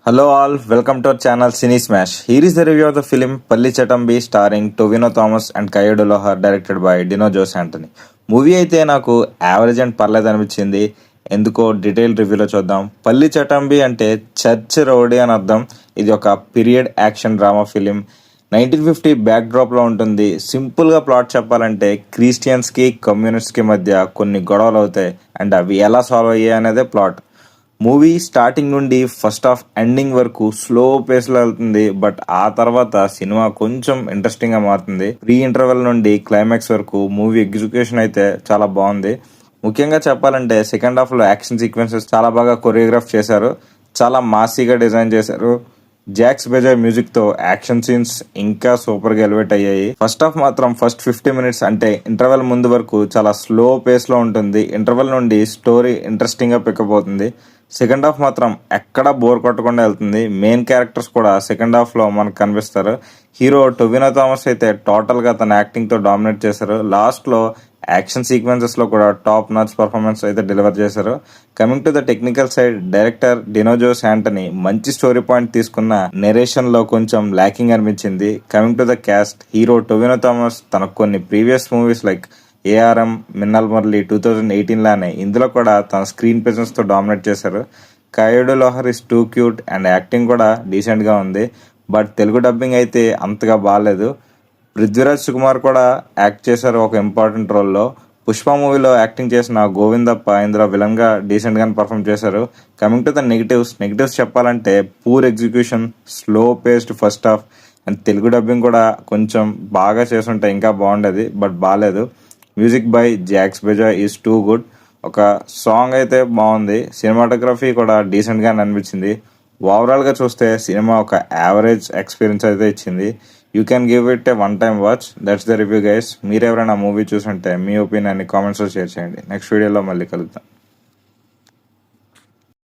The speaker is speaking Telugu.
Hello all, welcome to our channel Cine Smash. Here is the review of the film Palli Chatambi starring Tovino Thomas and Kayode Lohar directed by Dino Jose Anthony. Movie అయితే నాకు యావరేజ్ అండ్ పర్లేదు అనిపించింది. ఎందుకో డీటెయిల్ రివ్యూలో చూద్దాం. పల్లి చటంబి అంటే చర్చ్ రౌడీ అని అర్థం. ఇది ఒక period action drama film. 1950 back డ్రాప్లో ఉంటుంది. సింపుల్గా ప్లాట్ చెప్పాలంటే క్రిస్టియన్స్కి కమ్యూనిస్ట్కి మధ్య కొన్ని గొడవలు అవుతాయి అండ్ అవి ఎలా సాల్వ్ అయ్యాయి అనేదే ప్లాట్. మూవీ స్టార్టింగ్ నుండి ఫస్ట్ హాఫ్ ఎండింగ్ వరకు స్లో పేస్లో వెళ్తుంది. బట్ ఆ తర్వాత సినిమా కొంచెం ఇంట్రెస్టింగ్గా మారుతుంది. ప్రీ ఇంటర్వెల్ నుండి క్లైమాక్స్ వరకు మూవీ ఎగ్జిక్యూషన్ అయితే చాలా బాగుంది. ముఖ్యంగా చెప్పాలంటే సెకండ్ హాఫ్లో యాక్షన్ సీక్వెన్సెస్ చాలా బాగా కొరియోగ్రాఫ్ చేశారు. చాలా మాసీగా డిజైన్ చేశారు. జాక్స్ బెజాయ్ మ్యూజిక్ తో యాక్షన్ సీన్స్ ఇంకా సూపర్ గా ఎలివేట్ అయ్యాయి. ఫస్ట్ హాఫ్ మాత్రం ఫస్ట్ 50 మినిట్స్ అంటే ఇంటర్వెల్ ముందు వరకు చాలా స్లో పేస్ లో ఉంటుంది. ఇంటర్వెల్ నుండి స్టోరీ ఇంట్రెస్టింగ్ గా పికప్ అవుతుంది. సెకండ్ హాఫ్ మాత్రం ఎక్కడా బోర్ కొట్టకుండా వెళ్తుంది. మెయిన్ క్యారెక్టర్స్ కూడా సెకండ్ హాఫ్ లో మనకు కనిపిస్తారు. హీరో టొవినో థామస్ అయితే టోటల్ గా తన యాక్టింగ్ తో డామినేట్ చేశారు. లాస్ట్ లో యాక్షన్ సీక్వెన్సెస్ లో కూడా టాప్ నాచ్ పర్ఫార్మెన్స్ అయితే డెలివర్ చేశారు. Coming to the technical side, director Dino Jose Antony మంచి స్టోరీ పాయింట్ తీసుకున్న నెరేషన్ లో కొంచెం ల్యాకింగ్ అనిపించింది. Coming to the cast, hero Tovino Thomas తనకు కొన్ని previous movies like ARM, Minnal Murali 2018 లానే ఇందులో కూడా తన స్క్రీన్ ప్రెజెన్స్ తో డామినేట్ చేశారు. Kayadu Lohar is too cute and acting కూడా డీసెంట్ గా ఉంది. బట్ తెలుగు డబ్బింగ్ అయితే అంతగా బాగాలేదు. పృథ్వీరాజ్ సుకుమార్ కూడా యాక్ట్ చేశారు ఒక ఇంపార్టెంట్ రోల్లో. పుష్ప మూవీలో యాక్టింగ్ చేసిన గోవిందప్ప ఇందులో విలన్ గా డీసెంట్ గా పర్ఫామ్ చేశారు. కమింగ్ టు ద నెగిటివ్స్ చెప్పాలంటే poor execution, slow paced first half and Telugu dubbing కూడా కొంచెం బాగా చేస్తుంటే ఇంకా బాగుండేది. బట్ బాగాలేదు. Music by Jakes Bejoy is too good. ఒక సాంగ్ అయితే బాగుంది. సినిమాటోగ్రఫీ కూడా డీసెంట్ గా అనిపించింది. ఓవరాల్ గా చూస్తే సినిమా ఒక యావరేజ్ ఎక్స్పీరియన్స్ అయితే ఇచ్చింది. You can give it A one time watch. That's the review guys. మీరు ఎవరైనా మూవీ చూసుంటే మీ ఒపీనియన్ని కామెంట్స్లో షేర్ చేయండి. నెక్స్ట్ వీడియోలో మళ్ళీ కలుద్దాం.